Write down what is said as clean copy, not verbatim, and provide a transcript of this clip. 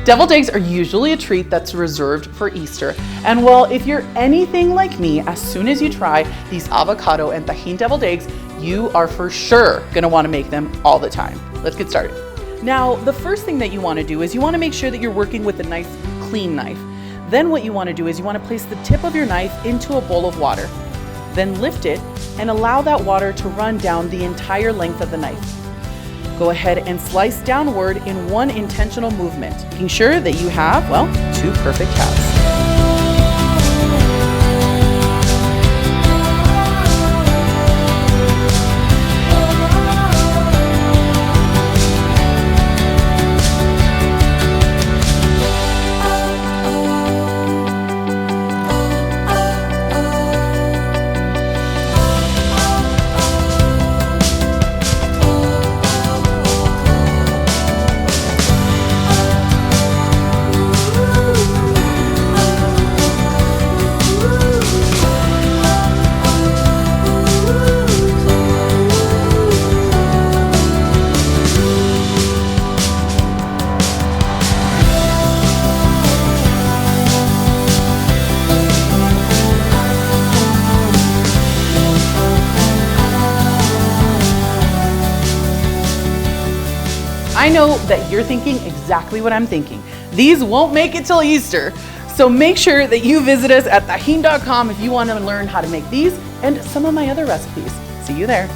Deviled eggs are usually a treat that's reserved for Easter. And well, if you're anything like me, as soon as you try these avocado and Tajín deviled eggs, you are for sure gonna wanna make them all the time. Let's get started. Now, the first thing that you wanna do is you wanna make sure that you're working with a nice clean knife. Then what you wanna do is you wanna place the tip of your knife into a bowl of water. Then lift it and allow that water to run down the entire length of the knife. Go ahead and slice downward in one intentional movement, making sure that you have, well, two perfect halves. I know that you're thinking exactly what I'm thinking. These won't make it till Easter. So make sure that you visit us at Tajin.com if you want to learn how to make these and some of my other recipes. See you there.